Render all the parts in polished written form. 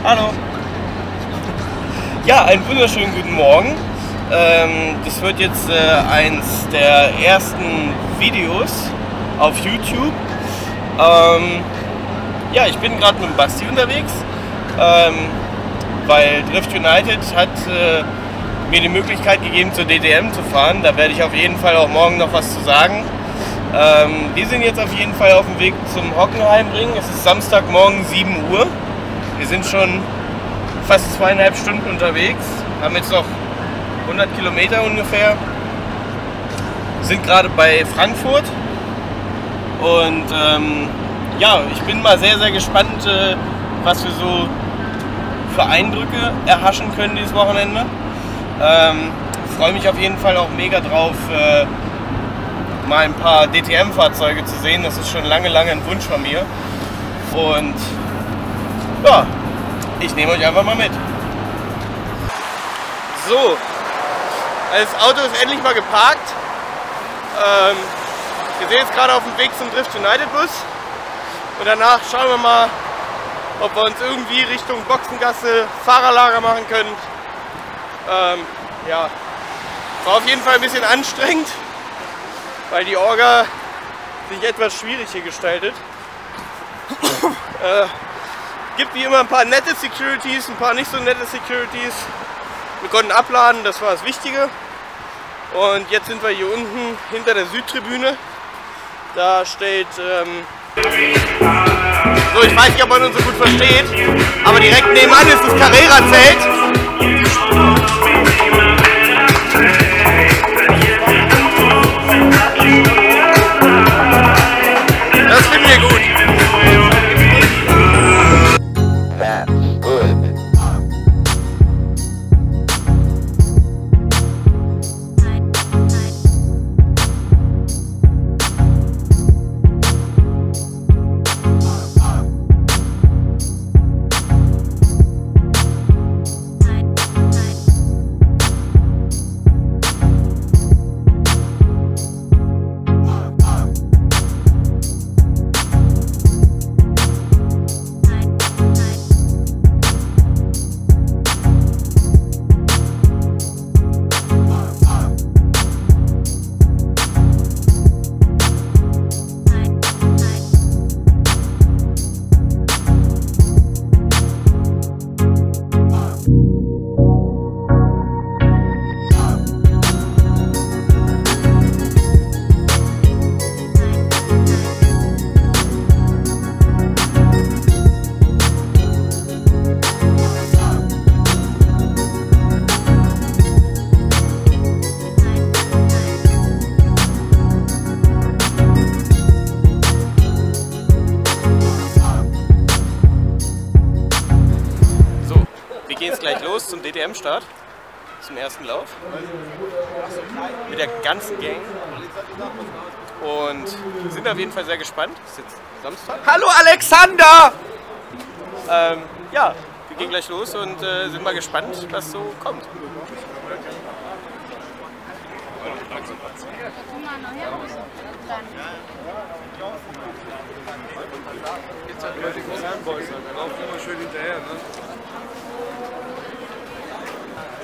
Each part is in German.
Hallo. Ja, einen wunderschönen guten Morgen. Das wird jetzt eins der ersten Videos auf YouTube. Ja, ich bin gerade mit dem Basti unterwegs, weil Drift United hat mir die Möglichkeit gegeben, zur DTM zu fahren. Da werde ich auf jeden Fall auch morgen noch was zu sagen. Wir sind jetzt auf jeden Fall auf dem Weg zum Hockenheimring. Es ist Samstagmorgen 7 Uhr. Wir sind schon fast 2,5 Stunden unterwegs, haben jetzt noch 100 Kilometer ungefähr. Sind gerade bei Frankfurt und ja, ich bin mal sehr, sehr gespannt, was wir so für Eindrücke erhaschen können dieses Wochenende. Freue mich auf jeden Fall auch mega drauf, mal ein paar DTM-Fahrzeuge zu sehen. Das ist schon lange, lange ein Wunsch von mir. Und ja, ich nehme euch einfach mal mit. So, das Auto ist endlich mal geparkt. Wir sind jetzt gerade auf dem Weg zum Drift United Bus. Und danach schauen wir mal, ob wir uns irgendwie Richtung Boxengasse Fahrerlager machen können. Ja, war auf jeden Fall ein bisschen anstrengend, weil die Orga sich etwas schwierig hier gestaltet. Gibt wie immer ein paar nette Securities, ein paar nicht so nette Securities. Wir konnten abladen, das war das Wichtige. Und jetzt sind wir hier unten hinter der Südtribüne. Da steht, so, ich weiß nicht, ob man uns so gut versteht, aber direkt nebenan ist das Carrera-Zelt. Das finden wir gut. Wir gehen jetzt gleich los zum DTM-Start, zum ersten Lauf, mit der ganzen Gang und sind auf jeden Fall sehr gespannt. Es ist jetzt Samstag. Hallo Alexander! Ja, wir gehen gleich los und sind mal gespannt, was so kommt.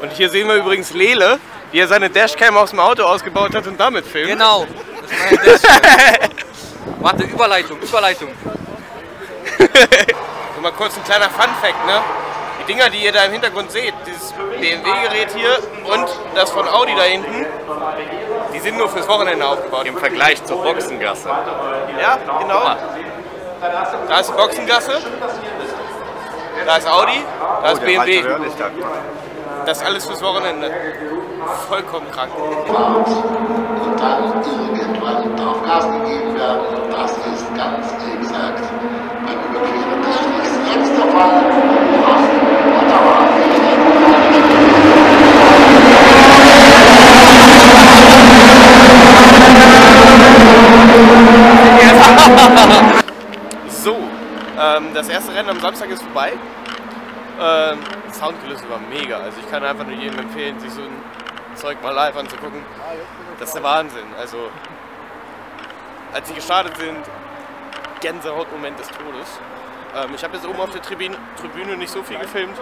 Und hier sehen wir übrigens Lele, wie er seine Dashcam aus dem Auto ausgebaut hat und damit filmt. Genau, das ist meine Dashcam. Warte, Überleitung. Nur mal kurz ein kleiner Fun-Fact, ne? Die Dinger, die ihr da im Hintergrund seht, dieses BMW-Gerät hier und das von Audi da hinten, die sind nur fürs Wochenende aufgebaut. Im Vergleich zur Boxengasse. Ja, genau. Da ist die Boxengasse, da ist Audi, da ist BMW. Das ist alles fürs Wochenende. Vollkommen krank. Und dann irgendwann drauf Gas gegeben werden. Das ist ganz exakt beim Überqueren des Strichs jetzt der Fall. Und da war so, das erste Rennen am Samstag ist vorbei. Soundkulisse war mega, also ich kann einfach nur jedem empfehlen, sich so ein Zeug mal live anzugucken. Das ist der Wahnsinn, also als sie gestartet sind, Gänsehautmoment des Todes. Ich habe jetzt oben auf der Tribüne nicht so viel gefilmt,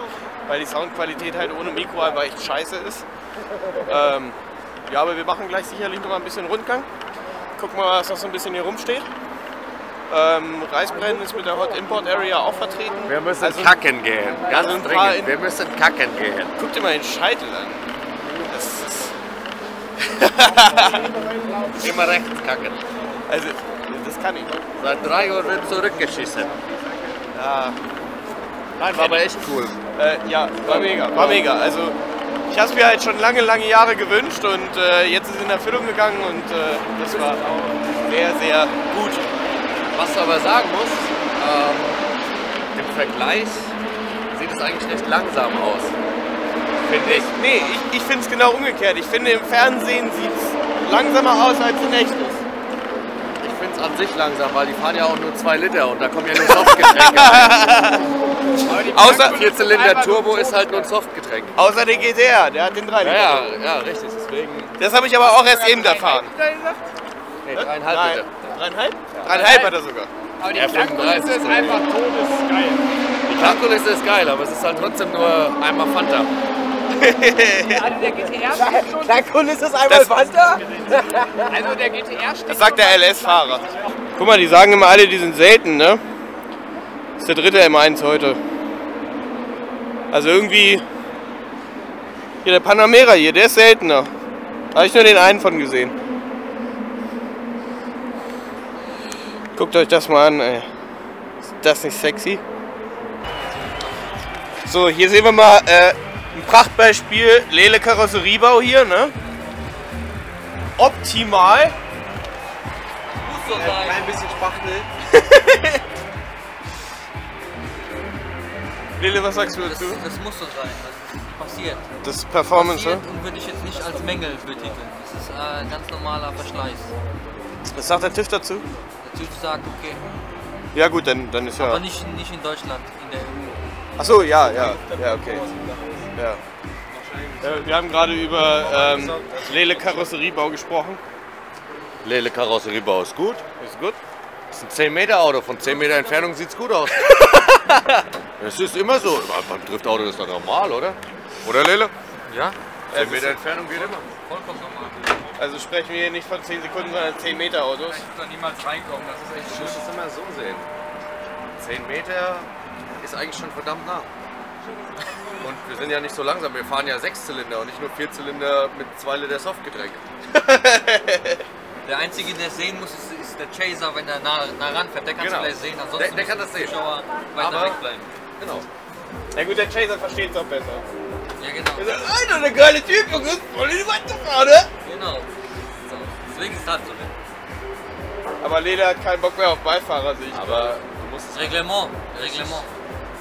weil die Soundqualität halt ohne Mikro einfach echt scheiße ist. Ja, aber wir machen gleich sicherlich noch mal ein bisschen Rundgang. Gucken mal, was noch so ein bisschen hier rumsteht. Reisbrennen ist mit der Hot Import Area auch vertreten. Wir müssen kacken gehen. Ganz also dringend. Wir müssen kacken gehen. Guck dir mal den Scheitel an. Das ist Immer rechts kacken. also, das kann ich nicht. Seit 3 Uhr wird zurückgeschissen. Ja. Nein, war aber echt cool. Ja, war mega. Also, ich habe es mir halt schon lange Jahre gewünscht und jetzt ist es in Erfüllung gegangen und das war sehr, sehr gut. Was du aber sagen musst, im Vergleich sieht es eigentlich recht langsam aus. Finde ich. Nee, ich finde es genau umgekehrt. Ich finde, im Fernsehen sieht es langsamer aus als in echt ist. Ich finde es an sich langsam, weil die fahren ja auch nur 2 Liter und da kommen ja nur Softgetränke rein. Außer 4-Zylinder Turbo ist halt nur ein Softgetränk. Außer der GTR, der hat den 3 Liter. Ja, richtig. Deswegen. Das habe ich aber auch erst eben erfahren. Nee, 3,5 Liter. 3,5? Ja. 3,5 hat er sogar. Aber die Ja, Klangkulisse 35 ist einfach todesgeil. Die Klangkulisse ist geil, aber es ist halt trotzdem nur einmal Fanta. Also der GTR steht schon. Klangkulisse ist einmal Fanta? Also der GTR steht. Das sagt der LS-Fahrer. Guck mal, die sagen immer alle, die sind selten, ne? Das ist der dritte M1 heute. Also irgendwie. Hier der Panamera hier, der ist seltener. Da habe ich nur den einen von gesehen. Guckt euch das mal an, ey. Ist das nicht sexy? So, hier sehen wir mal ein Prachtbeispiel Lele Karosseriebau hier, ne? Optimal. Muss so sein. Ein bisschen Spachtel. Lele, was sagst du dazu? Das muss so sein. Das ist passiert. Das ist Performance, ne? Und würde ich jetzt nicht als Mängel betiteln. Das ist ein ganz normaler Verschleiß. Was sagt der TÜV dazu? Der TÜV sagt, okay. Ja gut, dann ist ja... Aber nicht in Deutschland, in der EU. Achso, ja, okay. Ja. Wir haben gerade über Lele Karosseriebau gesprochen. Lele Karosseriebau ist gut. Ist gut. Das ist ein 10 Meter Auto. Von 10 Meter Entfernung sieht es gut aus. Es ist immer so. Beim Driftauto ist das normal, oder? Oder Lele? Ja? 10 Meter Entfernung geht immer. Vollkommen normal. Also sprechen wir hier nicht von 10 Sekunden, sondern 10 Meter Autos. Ich würde da niemals reinkommen, das ist echt Ich schlimm. muss es immer so sehen. 10 Meter ist eigentlich schon verdammt nah. Und wir sind ja nicht so langsam. Wir fahren ja 6-Zylinder und nicht nur 4-Zylinder mit 2 Liter Softgetränk. Der Einzige, der es sehen muss, ist der Chaser, wenn er nah ranfährt. Der kann es Genau. gleich sehen, ansonsten Der kann müssen das die sehen. Zuschauer weiter Aber- wegbleiben. Genau. Ja gut, der Chaser versteht es auch besser. Ja, genau. Er sagt, Alter, der geile Typ, Junge, voll in die Wand gefahren, ne? Genau. So. Deswegen ist es halt so. Ne? Aber Lele hat keinen Bock mehr auf Beifahrersitzt. Aber du musst es. Reglement.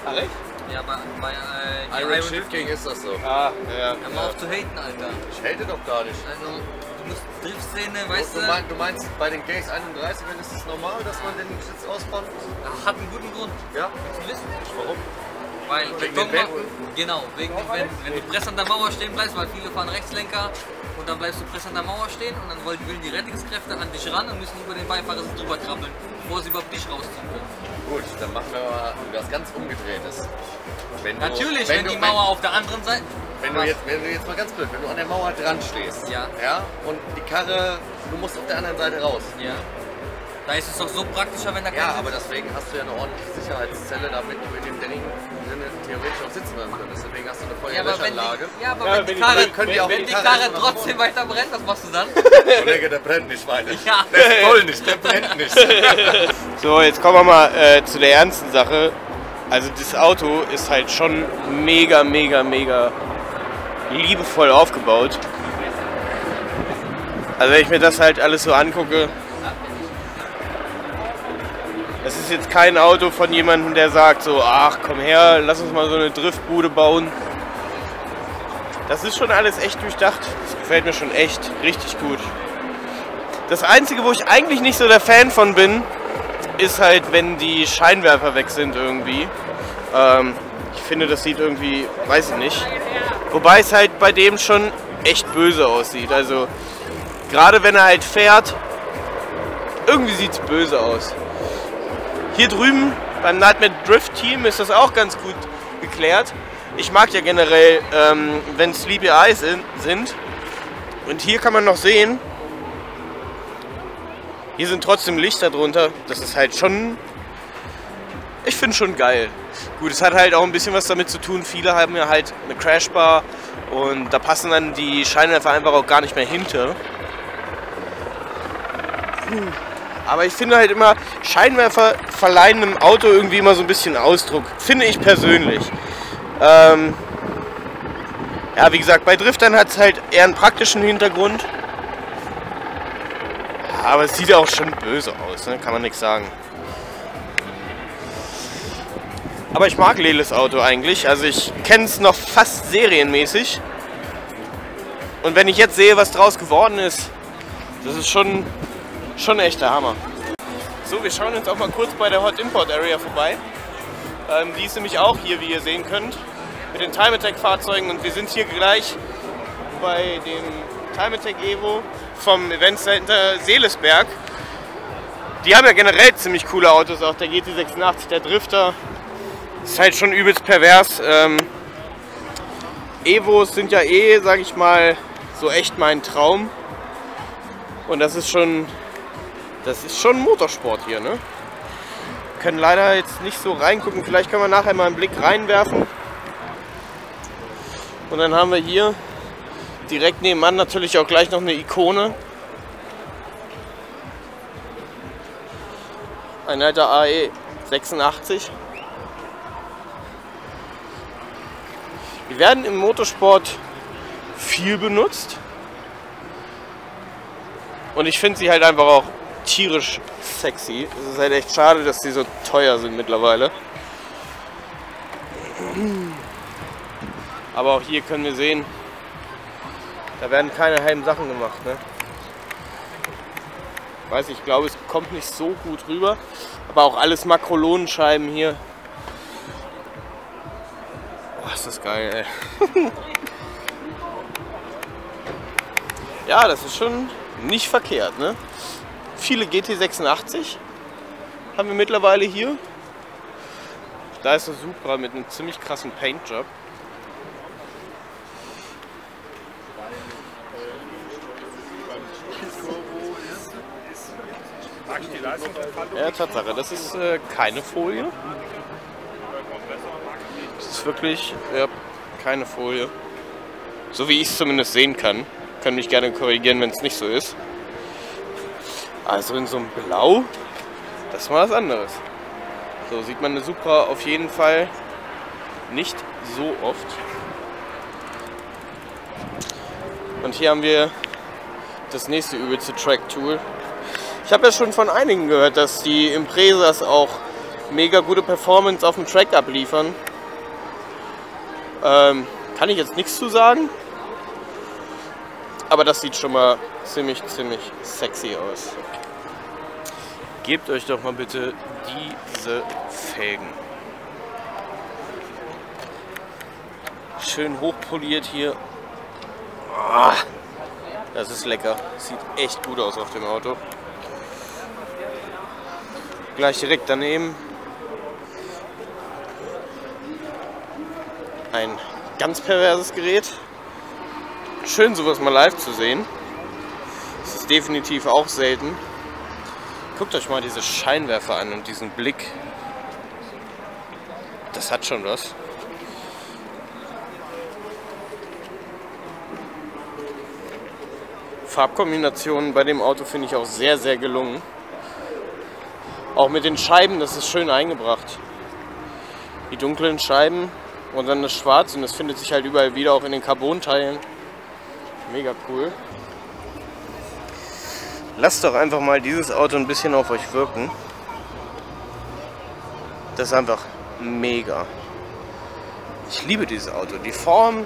Ach echt? Ja, bei Iron Shift King ist das so. Ah, ja. Hör mal auf zu haten, Alter. Ich hate doch gar nicht. Also, du musst Driftszene, weißt du, Du meinst bei den Gays 31, wenn ist es normal, dass man den Sitz ausbaut? hat einen guten Grund. Ja. Willst du wissen? Warum? Weil Wegen Beton den Wänden? genau, wenn du press an der Mauer stehen bleibst, weil viele fahren Rechtslenker und dann bleibst du press an der Mauer stehen und dann wollen die Rettungskräfte an dich ran und müssen über den Beifahrersitz drüber krabbeln, bevor sie überhaupt dich rausziehen können. Gut, dann machen wir mal was ganz Umgedrehtes. Wenn Natürlich, wenn die Mauer auf der anderen Seite... Wenn du jetzt mal ganz blöd, wenn du an der Mauer dran stehst, Ja. und die Karre, du musst auf der anderen Seite raus. Ja. Da ist es doch so praktischer, wenn da Ja, kein aber deswegen hast du ja eine ordentliche Sicherheitszelle, damit du in dem dringenden Sinne theoretisch auch sitzen bleiben könntest. Deswegen hast du eine Feuerlöschanlage. wenn die Karre, können die auch wenn die die Karre Karre erstmal trotzdem weiter brennt, was machst du dann? Kollege, der brennt nicht weiter. Ja. Der ist voll nicht, der brennt nicht. So, jetzt kommen wir mal zu der ernsten Sache. Also das Auto ist halt schon mega liebevoll aufgebaut. Also wenn ich mir das halt alles so angucke, das ist jetzt kein Auto von jemandem, der sagt so, ach komm her, lass uns mal so eine Driftbude bauen. Das ist schon alles echt durchdacht. Das gefällt mir schon echt richtig gut. Das Einzige, wo ich eigentlich nicht so der Fan von bin, ist halt, wenn die Scheinwerfer weg sind irgendwie. Ich finde, das sieht irgendwie, weiß ich nicht. Wobei es halt bei dem schon echt böse aussieht. Also gerade wenn er halt fährt, irgendwie sieht es böse aus. Hier drüben Beim Nightmare Drift Team ist das auch ganz gut geklärt. Ich mag ja generell, wenn Sleepy Eyes sind. Und hier kann man noch sehen, hier sind trotzdem Lichter drunter. Das ist halt schon, ich finde schon geil. Gut, es hat halt auch ein bisschen was damit zu tun. Viele haben ja halt eine Crashbar und da passen dann die Scheinwerfer einfach auch gar nicht mehr hinter. Aber ich finde halt immer, Scheinwerfer verleihen einem Auto irgendwie immer so ein bisschen Ausdruck. Finde ich persönlich. Ja, wie gesagt, bei Driftern hat es halt eher einen praktischen Hintergrund. Aber es sieht ja auch schon böse aus, ne? Kann man nichts sagen. Aber ich mag Leles Auto eigentlich. Also ich kenne es noch fast serienmäßig. Und wenn ich jetzt sehe, was draus geworden ist, das ist schon echt der Hammer. So, wir schauen uns auch mal kurz bei der Hot Import Area vorbei. Die ist nämlich auch hier, wie ihr sehen könnt, mit den Time Attack Fahrzeugen. Und wir sind hier gleich bei dem Time Attack Evo vom Event Center Seelesberg. Die haben ja generell ziemlich coole Autos, auch der GT86, der Drifter. Ist halt schon übelst pervers. Evos sind ja sag ich mal, so echt mein Traum. Und das ist schon Motorsport hier, ne? Wir können leider jetzt nicht so reingucken. Vielleicht können wir nachher mal einen Blick reinwerfen. Und dann haben wir hier direkt nebenan natürlich auch gleich noch eine Ikone. Ein alter AE 86. Die werden im Motorsport viel benutzt. Und ich finde sie halt einfach auch tierisch sexy. Es ist halt echt schade, dass die so teuer sind mittlerweile. Aber auch hier können wir sehen, da werden keine halben Sachen gemacht, ne? Ich glaube, es kommt nicht so gut rüber. Aber auch alles Makrolonenscheiben hier. Boah, ist das geil, ey. Ja, das ist schon nicht verkehrt, ne? Viele GT86 haben wir mittlerweile hier. Da ist das Supra mit einem ziemlich krassen Paintjob. Ja, Tatsache, das ist keine Folie. Das ist wirklich keine Folie. So wie ich es zumindest sehen kann. Können mich gerne korrigieren, wenn es nicht so ist. Also in so einem Blau, das ist mal was anderes. So sieht man eine Supra auf jeden Fall nicht so oft. Und hier haben wir das nächste übelste Track-Tool. Ich habe ja schon von einigen gehört, dass die Impresas auch mega gute Performance auf dem Track abliefern. Kann ich jetzt nichts zu sagen. Aber das sieht schon mal ziemlich sexy aus. Gebt euch doch mal bitte diese Felgen. Schön hochpoliert hier. Oh, das ist lecker. Sieht echt gut aus auf dem Auto. Gleich direkt daneben ein ganz perverses Gerät. Schön, sowas mal live zu sehen. Das ist definitiv auch selten. Guckt euch mal diese Scheinwerfer an und diesen Blick. Das hat schon was. Farbkombinationen bei dem Auto finde ich auch sehr gelungen. Auch mit den Scheiben, das ist schön eingebracht. Die dunklen Scheiben und dann das Schwarz, und das findet sich halt überall wieder, auch in den Carbon-Teilen. Mega cool. Lasst doch einfach mal dieses Auto ein bisschen auf euch wirken. Das ist einfach mega. Ich liebe dieses Auto. Die Form,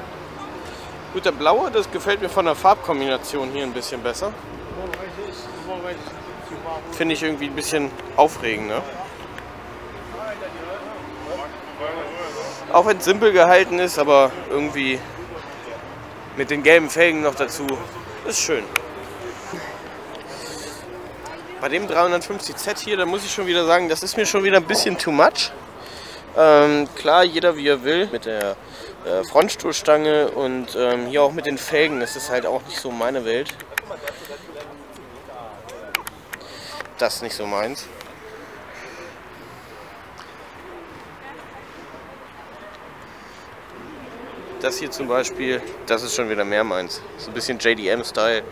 gut, der blaue, das gefällt mir von der Farbkombination hier ein bisschen besser. Finde ich irgendwie ein bisschen aufregender. Auch wenn es simpel gehalten ist, aber irgendwie mit den gelben Felgen noch dazu, ist schön. bei dem 350Z hier, da muss ich schon wieder sagen, das ist mir schon wieder ein bisschen too much. Klar, jeder wie er will, mit der Frontstoßstange und hier auch mit den Felgen, das ist halt auch nicht so meine Welt. Das ist nicht so meins. Das hier zum Beispiel, das ist schon wieder mehr meins. So ein bisschen JDM-Style.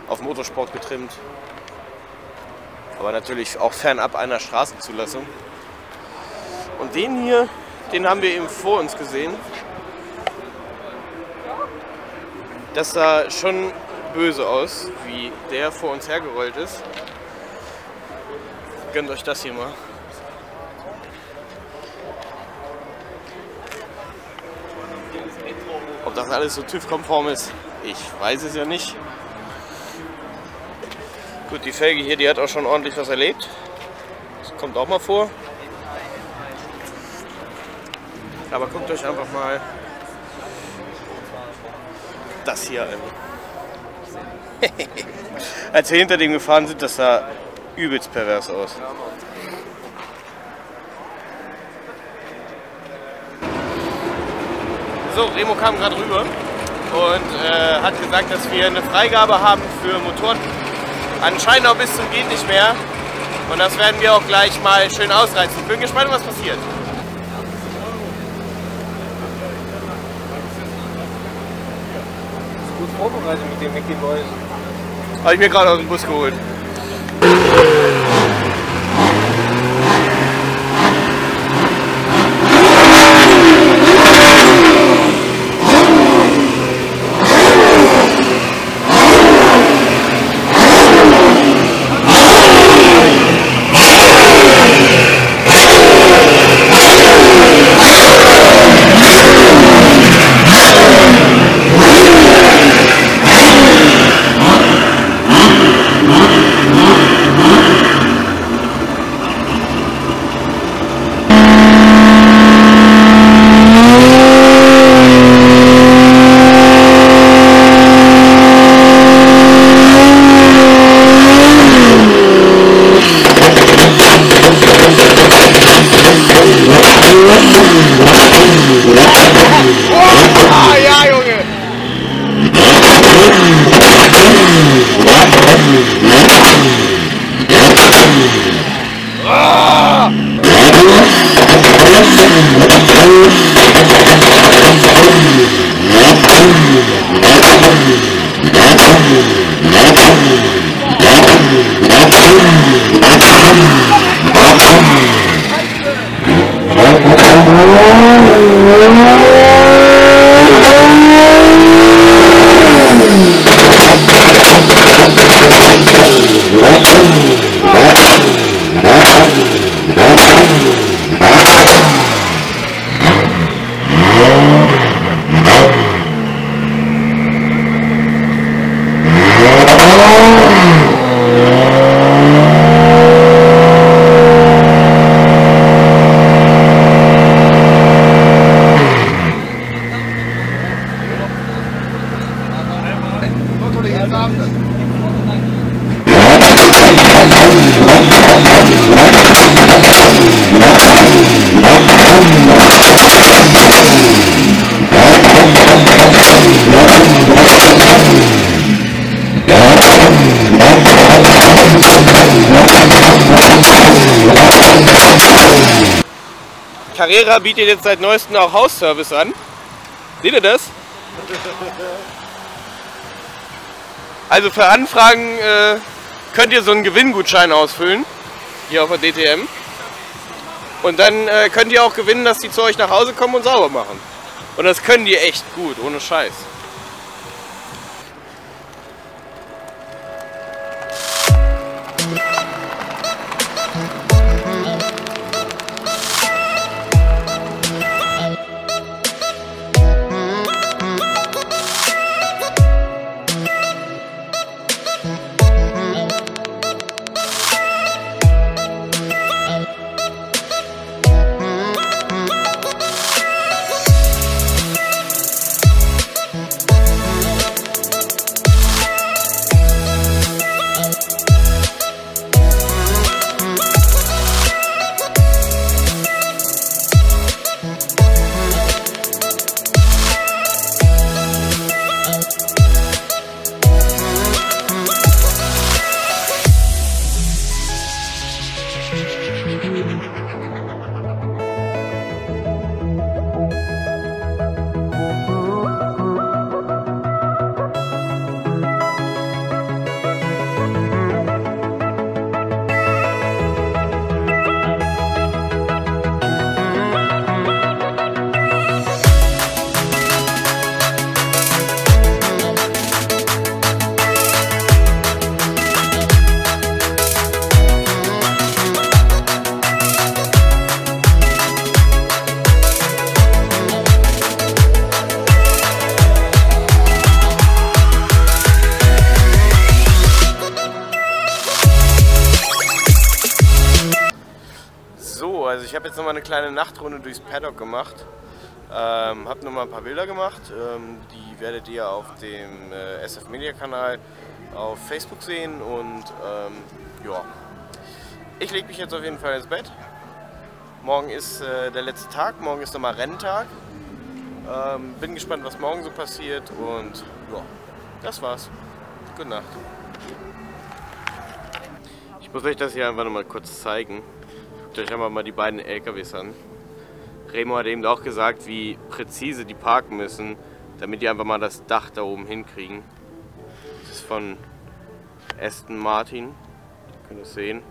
Auf Motorsport getrimmt. Aber natürlich auch fernab einer Straßenzulassung. Und den hier, den haben wir eben vor uns gesehen. Das sah schon böse aus, wie der vor uns hergerollt ist. Gönnt euch das hier mal. Ob das alles so TÜV-konform ist, ich weiß es ja nicht. Gut, die Felge hier, die hat auch schon ordentlich was erlebt. Das kommt auch mal vor. Aber guckt euch einfach mal das hier an. Als wir hinter dem gefahren sind, das sah übelst pervers aus. So, Remo kam gerade rüber und hat gesagt, dass wir eine Freigabe haben für Motoren. Anscheinend auch bis zum geht nicht mehr. Und das werden wir auch gleich mal schön ausreizen. Ich bin gespannt, was passiert. Gut vorbereitet mit den Mickey Boys. Habe ich mir gerade aus dem Bus geholt. Carrera bietet jetzt seit neuestem auch Hausservice an. Seht ihr das? Also für Anfragen könnt ihr so einen Gewinngutschein ausfüllen, hier auf der DTM. Und dann könnt ihr auch gewinnen, dass die zu euch nach Hause kommen und sauber machen. Und das können die echt gut, ohne Scheiß. habe jetzt nochmal eine kleine Nachtrunde durchs Paddock gemacht. Habe nochmal ein paar Bilder gemacht. Die werdet ihr auf dem SF Media Kanal auf Facebook sehen. Und ja, ich lege mich jetzt auf jeden Fall ins Bett. Morgen ist der letzte Tag, morgen ist nochmal Renntag. Bin gespannt, was morgen so passiert. Und ja, das war's. Gute Nacht. Ich muss euch das hier einfach nochmal kurz zeigen. Guckt euch einfach mal die beiden LKWs an. Remo hat eben auch gesagt, wie präzise die parken müssen, damit die einfach mal das Dach da oben hinkriegen. Das ist von Aston Martin. Ihr könnt es sehen.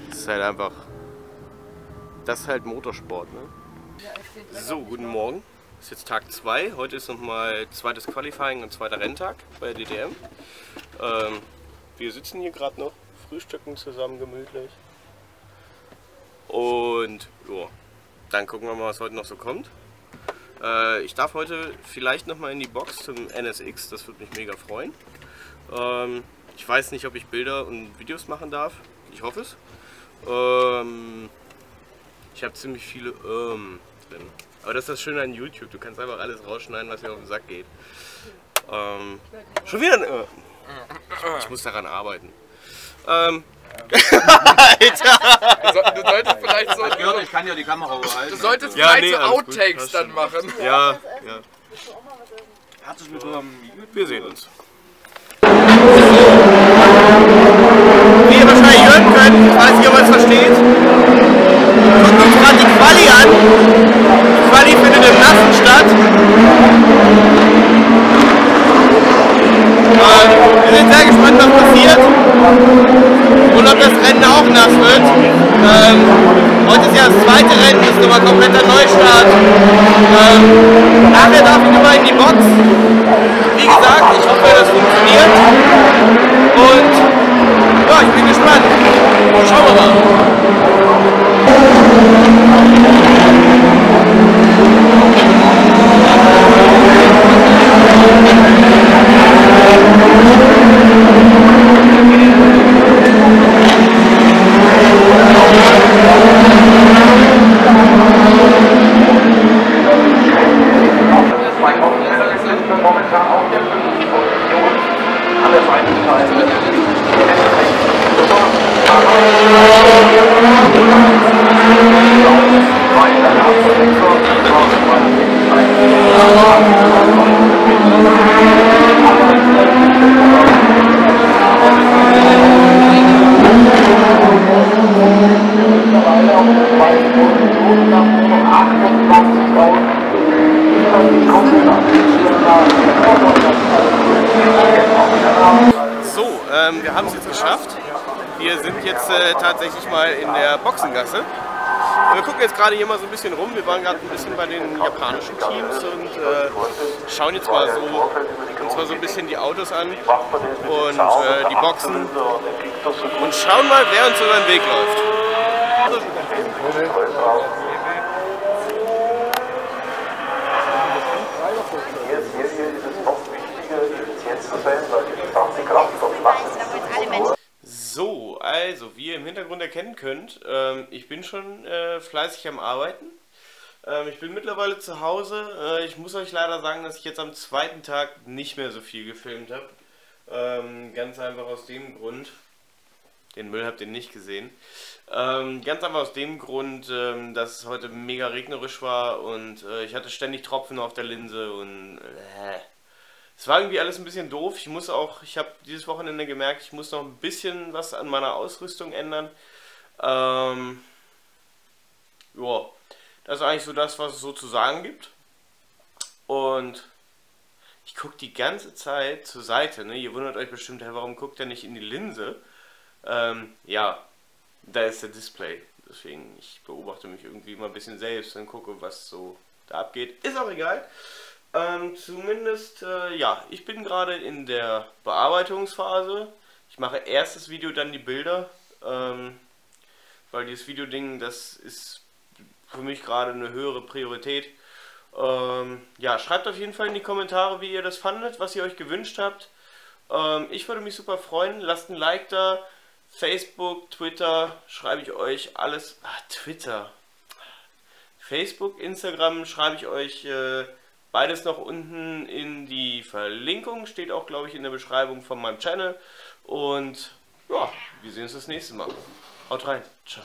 Das ist halt einfach... Das ist halt Motorsport, ne? So, guten Morgen. Das ist jetzt Tag 2. Heute ist nochmal zweites Qualifying und zweiter Renntag bei der DTM. Wir sitzen hier gerade noch, frühstücken zusammen gemütlich. Und ja, dann gucken wir mal, was heute noch so kommt. Ich darf heute vielleicht nochmal in die Box zum NSX, das würde mich mega freuen. Ich weiß nicht, ob ich Bilder und Videos machen darf. Ich hoffe es. Ich habe ziemlich viele drin. Aber das ist das Schöne an YouTube, du kannst einfach alles rausschneiden, was dir auf den Sack geht. Schon wieder ein Ich muss daran arbeiten. Alter! Du solltest vielleicht so... Ich kann ja die Kamera behalten. Du solltest Ja, vielleicht nee, so alles gut, Outtakes passt dann schon. machen. Ja, ja. Herzlich willkommen. Wir sehen uns. Wie ihr wahrscheinlich hören könnt, ich weiß nicht, ob ihr es versteht, guckt uns gerade die Quali an. Die Quali findet im Nassen statt. Wir sind sehr gespannt, was passiert und ob das Rennen auch nass wird. Heute ist ja das zweite Rennen, das ist nochmal kompletter Neustart. Nachher darf ich nochmal in die Box. Wie gesagt, ich hoffe, das funktioniert. Und ja, ich bin gespannt. Schauen wir mal. So, wir haben es jetzt geschafft. Wir sind jetzt tatsächlich mal in der Boxengasse. Wir gucken jetzt gerade hier mal so ein bisschen rum. Wir waren gerade ein bisschen bei den japanischen Teams und schauen jetzt mal so, uns mal so ein bisschen die Autos an und die Boxen und schauen mal, wer uns über den Weg läuft. So, also wie ihr im Hintergrund erkennen könnt, ich bin schon fleißig am Arbeiten. Ich bin mittlerweile zu Hause. Ich muss euch leider sagen, dass ich jetzt am zweiten Tag nicht mehr so viel gefilmt habe. Ganz einfach aus dem Grund, den Müll habt ihr nicht gesehen. Ganz einfach aus dem Grund, dass es heute mega regnerisch war und ich hatte ständig Tropfen auf der Linse und es war irgendwie alles ein bisschen doof. Ich habe dieses Wochenende gemerkt, ich muss noch ein bisschen was an meiner Ausrüstung ändern. Ja, das ist eigentlich so das, was es so zu sagen gibt. Und ich gucke die ganze Zeit zur Seite. Ne? Ihr wundert euch bestimmt, hey, warum guckt er nicht in die Linse? Ja, da ist der Display. Deswegen, ich beobachte mich irgendwie mal ein bisschen selbst und gucke, was so da abgeht. Ist auch egal. Zumindest, ja, ich bin gerade in der Bearbeitungsphase. Ich mache erst das Video, dann die Bilder, weil dieses Video-Ding, das ist für mich gerade eine höhere Priorität. Ja, schreibt auf jeden Fall in die Kommentare, wie ihr das fandet, was ihr euch gewünscht habt. Ich würde mich super freuen. Lasst ein Like da. Facebook, Twitter, schreibe ich euch alles. Twitter. Facebook, Instagram schreibe ich euch beides noch unten in die Verlinkung. Steht auch, glaube ich, in der Beschreibung von meinem Channel. Und ja, wir sehen uns das nächste Mal. Haut rein. Ciao.